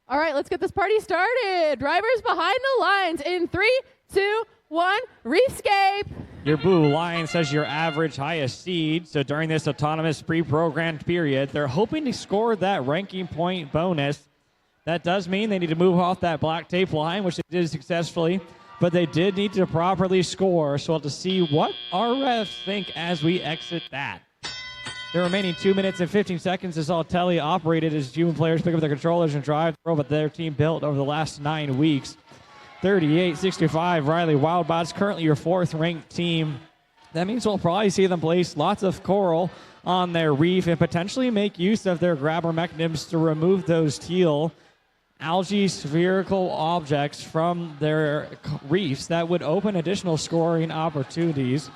All right, let's get this party started. Drivers behind the lines in 3, 2, 1, Reefscape. Your blue line says your average highest seed. So during this autonomous pre-programmed period, they're hoping to score that ranking point bonus. That does mean they need to move off that black tape line, which they did successfully, but they did need to properly score. So we'll have to see what our refs think as we exit that. The remaining 2 minutes and 15 seconds is all tele-operated as human players pick up their controllers and drive the robot their team built over the last 9 weeks. 38-65, Riley Wildbots, currently your 4th-ranked team. That means we'll probably see them place lots of coral on their reef and potentially make use of their grabber mechanisms to remove those teal algae spherical objects from their reefs that would open additional scoring opportunities.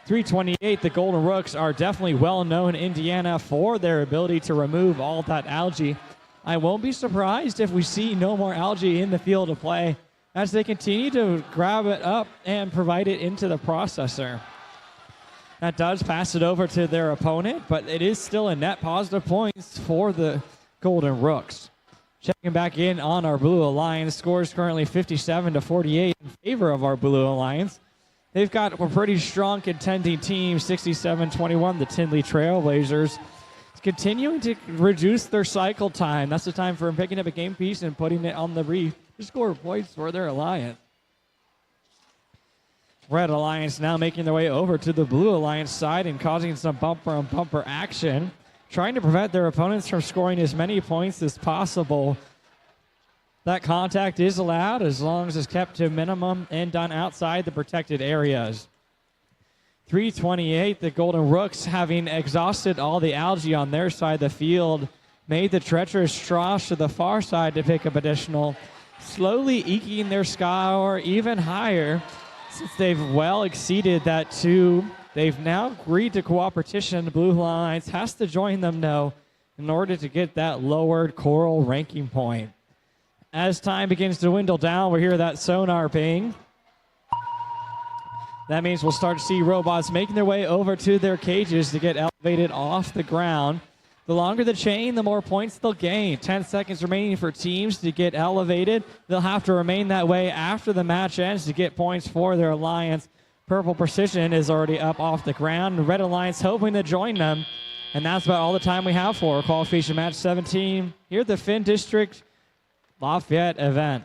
328, the Golden Rooks are definitely well known in Indiana for their ability to remove all that algae. I won't be surprised if we see no more algae in the field of play as they continue to grab it up and provide it into the processor. That does pass it over to their opponent, but it is still a net positive points for the Golden Rooks. Checking back in on our Blue Alliance, scores currently 57-48 in favor of our Blue Alliance. They've got a pretty strong contending team, 67-21, the Tinley Trailblazers. Continuing to reduce their cycle time. That's the time for them picking up a game piece and putting it on the reef to score points for their alliance. Red Alliance now making their way over to the Blue Alliance side and causing some bumper-on-bumper action, trying to prevent their opponents from scoring as many points as possible. That contact is allowed as long as it's kept to a minimum and done outside the protected areas. 328, the Golden Rooks, having exhausted all the algae on their side of the field, made the treacherous trough to the far side to pick up additional, slowly eking their score even higher since they've well exceeded that 2. They've now agreed to cooperation. The Blue Alliance has to join them now in order to get that lowered coral ranking point. As time begins to dwindle down, we hear that sonar ping. That means we'll start to see robots making their way over to their cages to get elevated off the ground. The longer the chain, the more points they'll gain. 10 seconds remaining for teams to get elevated. They'll have to remain that way after the match ends to get points for their alliance. Purple Precision is already up off the ground. Red Alliance hoping to join them. And that's about all the time we have for qualification match 17 here at the Finn District Lafayette event.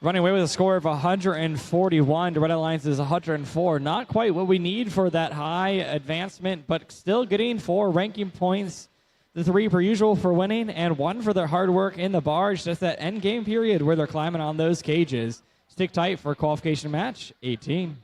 Running away with a score of 141 to Red Alliance's 104. Not quite what we need for that high advancement, but still getting 4 ranking points. The 3 per usual for winning and 1 for their hard work in the barge. Just that end game period where they're climbing on those cages. Stick tight for qualification match 18.